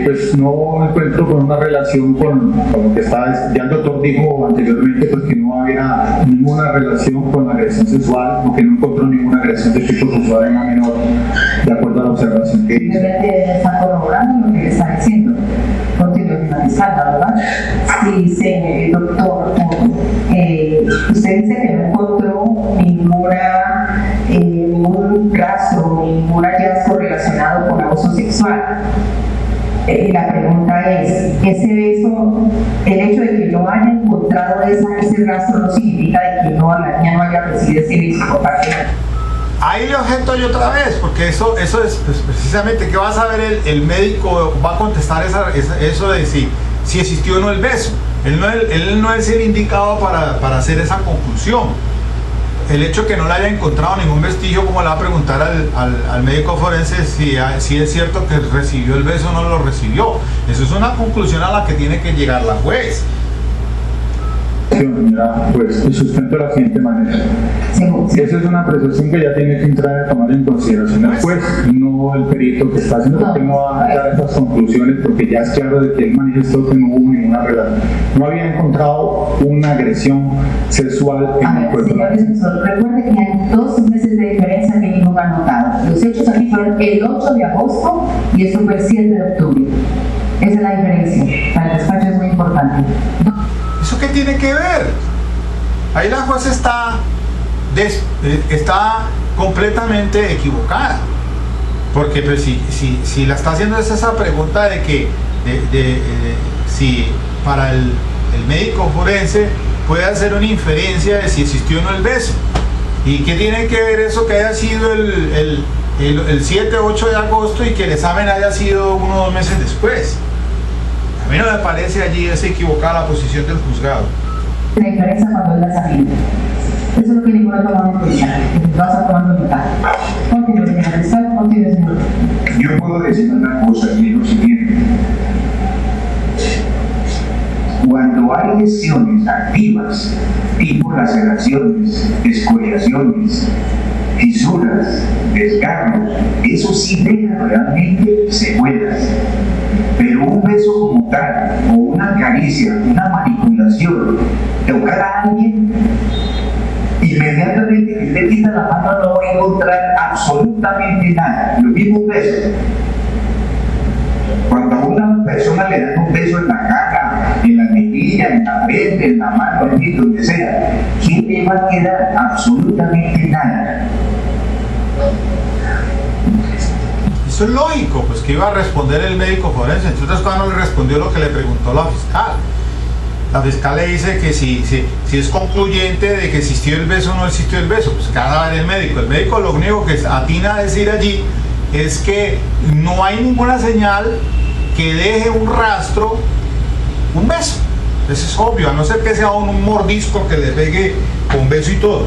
Pues no encuentro con una relación con lo que estaba, ya el doctor dijo anteriormente, pues que no había ninguna relación con la agresión sexual, porque no encontró ninguna agresión de tipo sexual en la menor, de acuerdo a la observación que hizo. Simplemente está corroborando lo que le está diciendo. Continúe con la fiscal, ¿verdad? Dice, doctor, usted dice que no encontró ningún rastro, ningún hallazgo relacionado con abuso sexual. La pregunta es, ese beso, el hecho de que no haya encontrado ese rastro no significa de que la niña no haya recibido ese beso por parte de... Ahí le objeto yo otra vez, porque eso es pues, precisamente que va a saber el médico, va a contestar eso de si existió o no el beso. Él no es el indicado para hacer esa conclusión. El hecho de que no le haya encontrado ningún vestigio, como le va a preguntar al médico forense si es cierto que recibió el beso o no lo recibió. Eso es una conclusión a la que tiene que llegar la juez. Pues sustento de la siguiente manera. Esa es una apreciación que ya tiene que entrar a tomar en consideración el juez, no el perito que está haciendo, porque no va a dar esas conclusiones, porque ya es claro de que él manifestó que no hubo ninguna relación. No había encontrado una agresión sexual en el cuerpo. Señor profesor, recuerde que hay 2 meses de diferencia que no han notado. Los hechos aquí fueron el 8 de agosto y esto fue el 7 de octubre. Esa es la diferencia. Para el despacho es muy importante. ¿Eso qué tiene que ver? Ahí la juez está completamente equivocada. Porque pues, si la está haciendo esa pregunta de que si para el médico forense puede hacer una inferencia de si existió o no el beso. ¿Y qué tiene que ver eso que haya sido el 7 o 8 de agosto y que el examen haya sido 1 o 2 meses después? A mí no me parece allí es equivocada la posición del juzgado. La diferencia cuando es la salida. Eso es lo que ninguno toma en cuenta. Vas a tomar nota. Continúe, señor fiscal, continúe, señor. Yo puedo decir una cosa y es lo siguiente. Cuando hay lesiones activas, tipo laceraciones, escoriaciones, fisuras, desgarros, eso sí deja realmente secuelas. Pero un beso como tal, o una caricia, una manipulación, tocar a alguien, inmediatamente que usted quita la mano no va a encontrar absolutamente nada. Los mismos besos. Cuando a una persona le dan un beso en la cara, en la mejilla, en la frente, en la mano, en fin, donde sea, ¿qué le va a quedar? Absolutamente nada. Eso es lógico, pues que iba a responder el médico forense. Entonces cuando le respondió lo que le preguntó la fiscal. La fiscal le dice que si es concluyente de que existió el beso o no existió el beso, pues cada vez el médico. El médico lo único que atina a decir allí es que no hay ninguna señal que deje un rastro, un beso. Eso es obvio, a no ser que sea un mordisco que le pegue con beso y todo.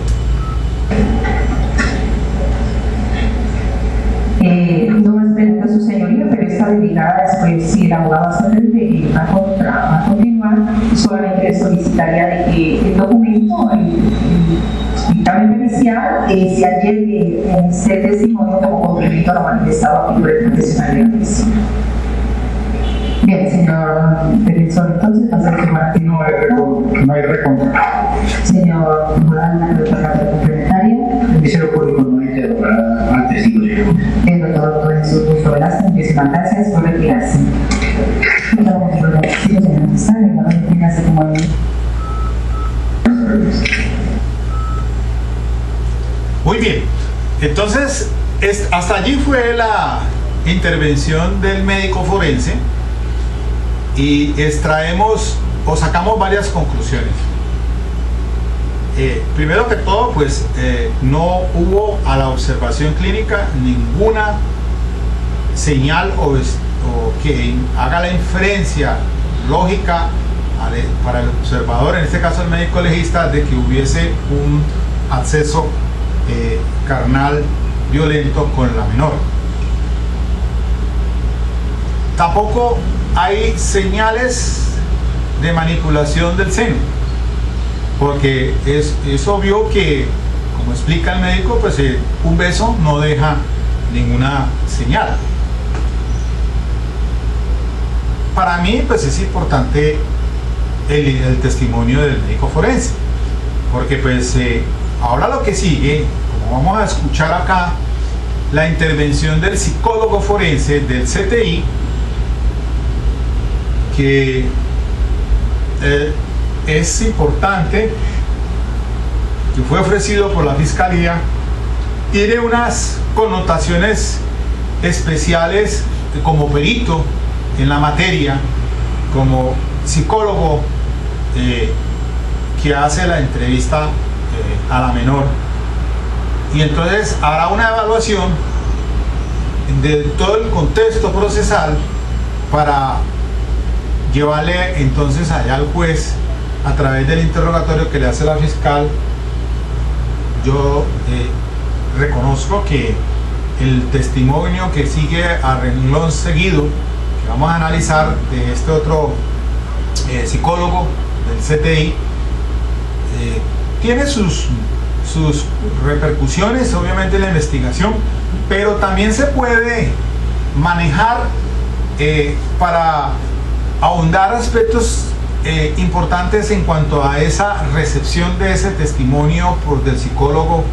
No más pregunta su señoría, pero está delegada después, si el abogado va a continuar, solamente solicitaría de que el documento, el dictamen inicial, se allegue en este testimonio como complemento a lo manifestado aquí por el profesional de la persona. Bien, señor defensor, entonces va a ser que no hay recontra. Señor Morán, la pregunta complementaria. El Ministerio Público no interrogará al testigo. El doctor Jesús Busto Velasco, muchísimas gracias por retirarse. Muy bien, entonces hasta allí fue la intervención del médico forense y extraemos o sacamos varias conclusiones. Primero que todo, pues no hubo a la observación clínica ninguna señal o que haga la inferencia lógica para el observador, en este caso el médico legista, de que hubiese un acceso carnal violento con la menor. Tampoco hay señales de manipulación del seno. porque es obvio que, como explica el médico, pues un beso no deja ninguna señal. Para mí, pues es importante el testimonio del médico forense, porque pues ahora lo que sigue, como vamos a escuchar acá, la intervención del psicólogo forense del CTI, que es importante, que fue ofrecido por la Fiscalía, tiene unas connotaciones especiales como perito en la materia, como psicólogo que hace la entrevista a la menor, y entonces hará una evaluación de todo el contexto procesal para llevarle entonces allá al juez, a través del interrogatorio que le hace la fiscal. Yo reconozco que el testimonio que sigue a renglón seguido, que vamos a analizar, de este otro psicólogo del CTI, tiene sus repercusiones obviamente en la investigación, pero también se puede manejar para ahondar aspectos importantes en cuanto a esa recepción de ese testimonio del psicólogo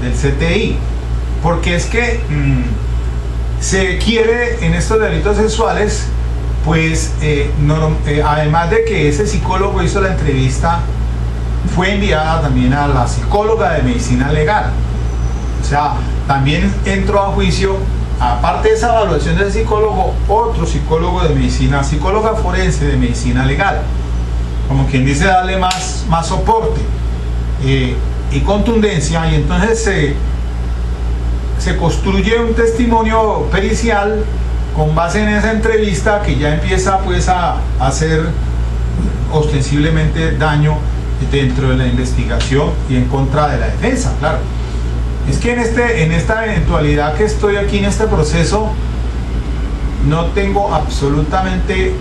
del CTI, porque es que se quiere en estos delitos sexuales, pues además de que ese psicólogo hizo la entrevista, fue enviada también a la psicóloga de medicina legal, o sea, también entró a juicio, aparte de esa evaluación del psicólogo, otro psicólogo de medicina, psicóloga forense de medicina legal, como quien dice, darle más soporte y contundencia, y entonces se construye un testimonio pericial con base en esa entrevista, que ya empieza pues a hacer ostensiblemente daño dentro de la investigación y en contra de la defensa. Claro, es que en esta eventualidad que estoy aquí en este proceso, no tengo absolutamente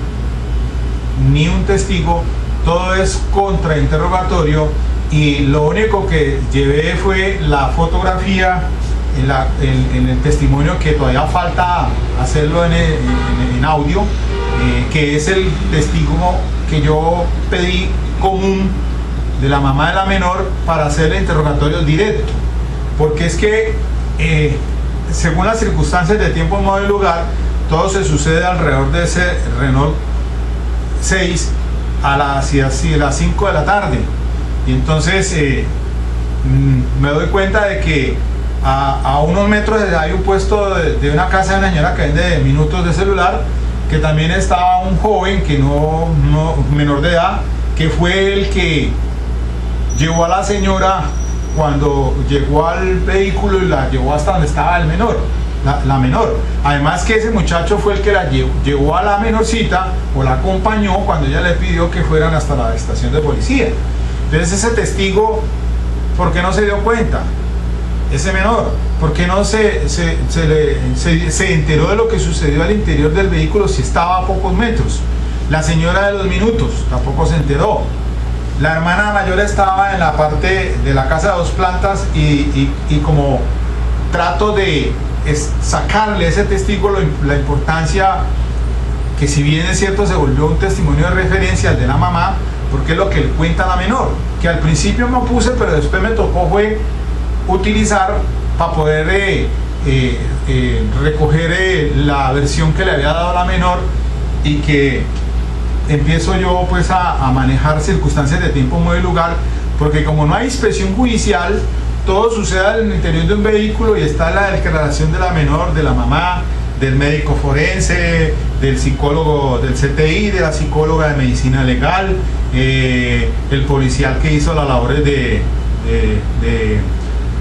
ni un testigo, todo es contrainterrogatorio, y lo único que llevé fue la fotografía en el testimonio, que todavía falta hacerlo en audio, que es el testigo que yo pedí común de la mamá de la menor para hacer el interrogatorio directo, porque es que según las circunstancias de tiempo, modo y lugar, todo se sucede alrededor de ese Renault 6 a las 5 de la tarde, y entonces me doy cuenta de que a unos metros hay un puesto de una casa de una señora que vende minutos de celular, que también estaba un joven que no menor de edad, que fue el que llevó a la señora cuando llegó al vehículo y la llevó hasta donde estaba el menor, la menor. Además que ese muchacho fue el que la llevó a la menorcita, o la acompañó cuando ella le pidió que fueran hasta la estación de policía. Entonces ese testigo, ¿por qué no se dio cuenta? Ese menor, ¿por qué no se enteró de lo que sucedió al interior del vehículo si estaba a pocos metros? La señora de los minutos tampoco se enteró. La hermana mayor estaba en la parte de la casa de 2 plantas, y como trato de sacarle a ese testigo la importancia, que si bien es cierto se volvió un testimonio de referencia al de la mamá, porque es lo que le cuenta la menor, que al principio no puse, pero después me tocó fue utilizar para poder recoger la versión que le había dado la menor, y que empiezo yo pues a manejar circunstancias de tiempo, modo y lugar, porque como no hay inspección judicial, todo sucede en el interior de un vehículo, y está la declaración de la menor, de la mamá, del médico forense, del psicólogo del CTI, de la psicóloga de medicina legal, el policial que hizo las labores de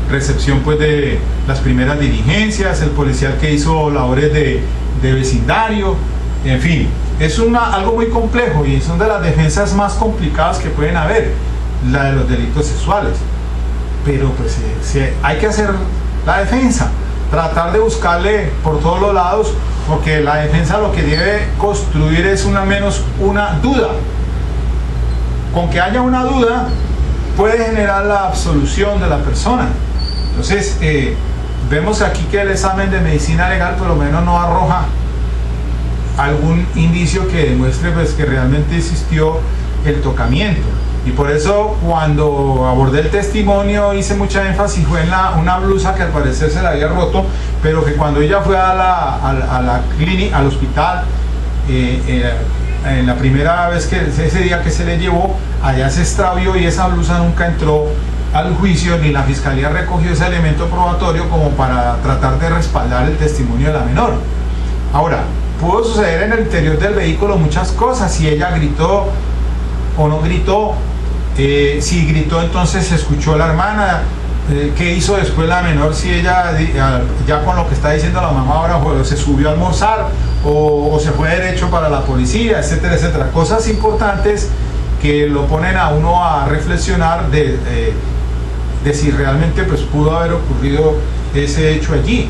recepción pues de las primeras diligencias, el policial que hizo labores de vecindario, en fin, es algo muy complejo, y son de las defensas más complicadas que pueden haber, la de los delitos sexuales. Pero pues hay que hacer la defensa, tratar de buscarle por todos los lados, porque la defensa lo que debe construir es menos una duda. Con que haya una duda, puede generar la absolución de la persona. Entonces, vemos aquí que el examen de medicina legal por lo menos no arroja algún indicio que demuestre pues, que realmente existió el tocamiento. Y por eso cuando abordé el testimonio hice mucha énfasis fue en una blusa que al parecer se la había roto, pero que cuando ella fue a la clínica, al hospital, en la primera vez que ese día que se le llevó, allá se extravió y esa blusa nunca entró al juicio, ni la fiscalía recogió ese elemento probatorio como para tratar de respaldar el testimonio de la menor. Ahora, pudo suceder en el interior del vehículo muchas cosas, si ella gritó o no gritó, si gritó entonces se escuchó a la hermana, qué hizo después la menor, si ella ya con lo que está diciendo la mamá ahora se subió a almorzar o se fue derecho para la policía, etcétera, etcétera. Cosas importantes que lo ponen a uno a reflexionar de si realmente pues, pudo haber ocurrido ese hecho allí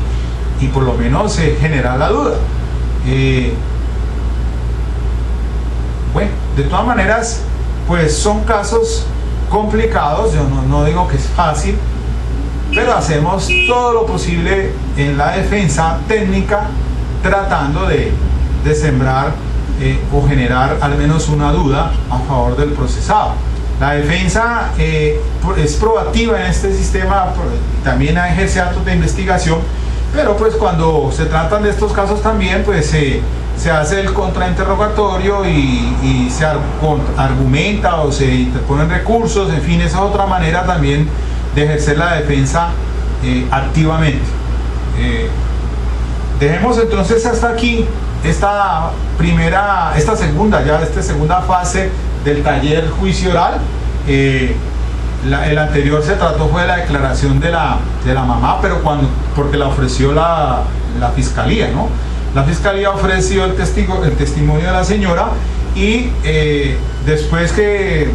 y por lo menos se genera la duda. Bueno, de todas maneras pues son casos complicados, yo no digo que es fácil, pero hacemos todo lo posible en la defensa técnica tratando de sembrar o generar al menos una duda a favor del procesado. La defensa es proactiva en este sistema, también ejerce actos de investigación, pero pues cuando se tratan de estos casos también pues se hace el contrainterrogatorio y se argumenta o se interponen recursos, en fin, esa es otra manera también de ejercer la defensa activamente. Dejemos entonces hasta aquí esta segunda fase del taller juicio oral. El anterior se trató fue de la declaración de la mamá, pero porque la ofreció la fiscalía, ¿no? La fiscalía ofreció el testimonio de la señora y después que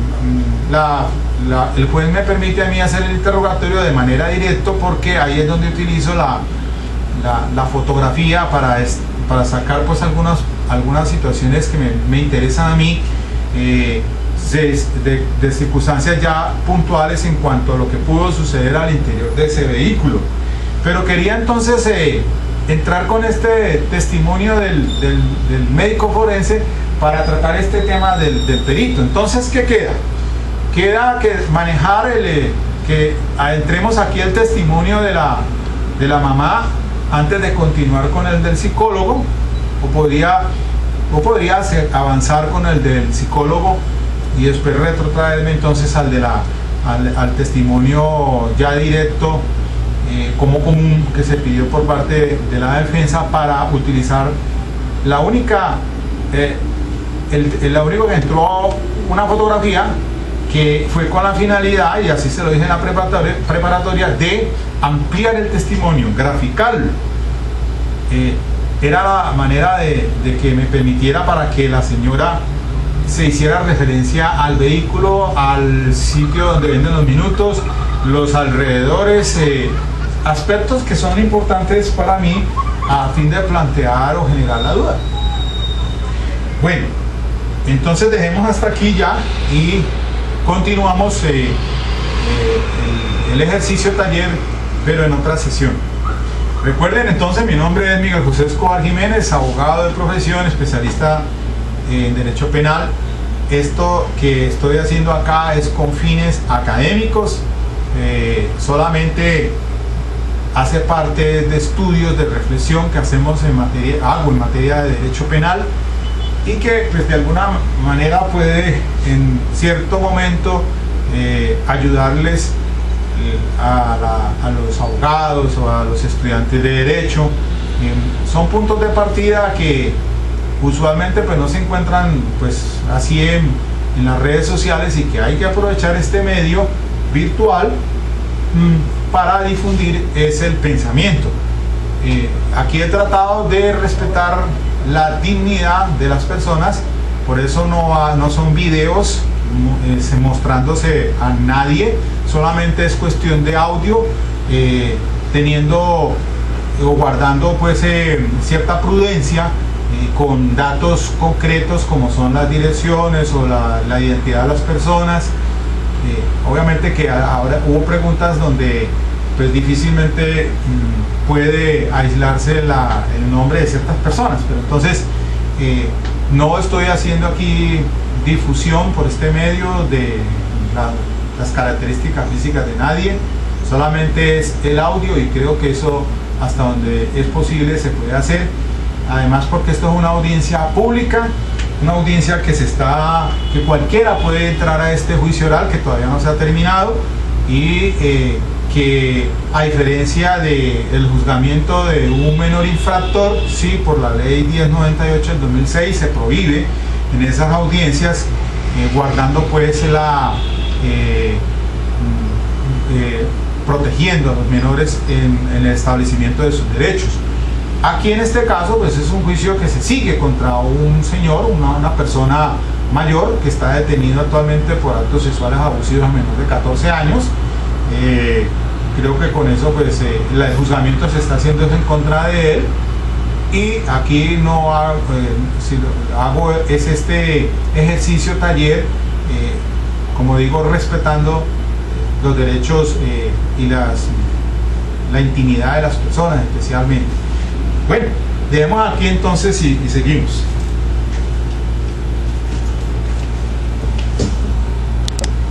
el juez me permite a mí hacer el interrogatorio de manera directa, porque ahí es donde utilizo la fotografía para sacar pues algunas situaciones que me interesan a mí, de circunstancias ya puntuales en cuanto a lo que pudo suceder al interior de ese vehículo. Pero quería entonces entrar con este testimonio del médico forense para tratar este tema del perito. Entonces, ¿qué queda? Queda que manejar que entremos aquí el testimonio de la mamá antes de continuar con el del psicólogo, o podría avanzar con el del psicólogo y después retrotraerme entonces al testimonio ya directo como común que se pidió por parte de la defensa para utilizar la única que entró una fotografía que fue con la finalidad, y así se lo dije en la preparatoria, de ampliar el testimonio, graficarlo. Era la manera de que me permitiera para que la señora se hiciera referencia al vehículo, al sitio donde venden los minutos, los alrededores, aspectos que son importantes para mí a fin de plantear o generar la duda. Bueno, entonces dejemos hasta aquí ya y continuamos el ejercicio taller, pero en otra sesión. Recuerden entonces, mi nombre es Miguel José Escobar Jiménez, abogado de profesión, especialista en Derecho Penal. Esto que estoy haciendo acá es con fines académicos, solamente hace parte de estudios de reflexión que hacemos en materia de Derecho Penal, y que pues, de alguna manera puede en cierto momento ayudarles a los abogados o a los estudiantes de Derecho. Son puntos de partida que usualmente pues, no se encuentran pues, así en las redes sociales, y que hay que aprovechar este medio virtual para difundir el pensamiento. Aquí he tratado de respetar la dignidad de las personas, por eso no son videos mostrándose a nadie, solamente es cuestión de audio, teniendo o guardando pues cierta prudencia con datos concretos como son las direcciones o la identidad de las personas, obviamente que ahora hubo preguntas donde pues difícilmente puede aislarse el nombre de ciertas personas, pero entonces no estoy haciendo aquí difusión por este medio de las características físicas de nadie, solamente es el audio, y creo que eso hasta donde es posible se puede hacer, además porque esto es una audiencia pública, una audiencia que cualquiera puede entrar a este juicio oral que todavía no se ha terminado, y que a diferencia del juzgamiento de un menor infractor, sí, por la ley 1098 del 2006 se prohíbe en esas audiencias, guardando pues protegiendo a los menores en el establecimiento de sus derechos. Aquí en este caso pues es un juicio que se sigue contra un señor, una persona mayor que está detenido actualmente por actos sexuales abusivos a menores de 14 años. Creo que con eso pues el juzgamiento se está haciendo en contra de él, y aquí no hago, si lo hago es este ejercicio taller, como digo, respetando los derechos y la intimidad de las personas especialmente. Bueno, dejemos aquí entonces y seguimos.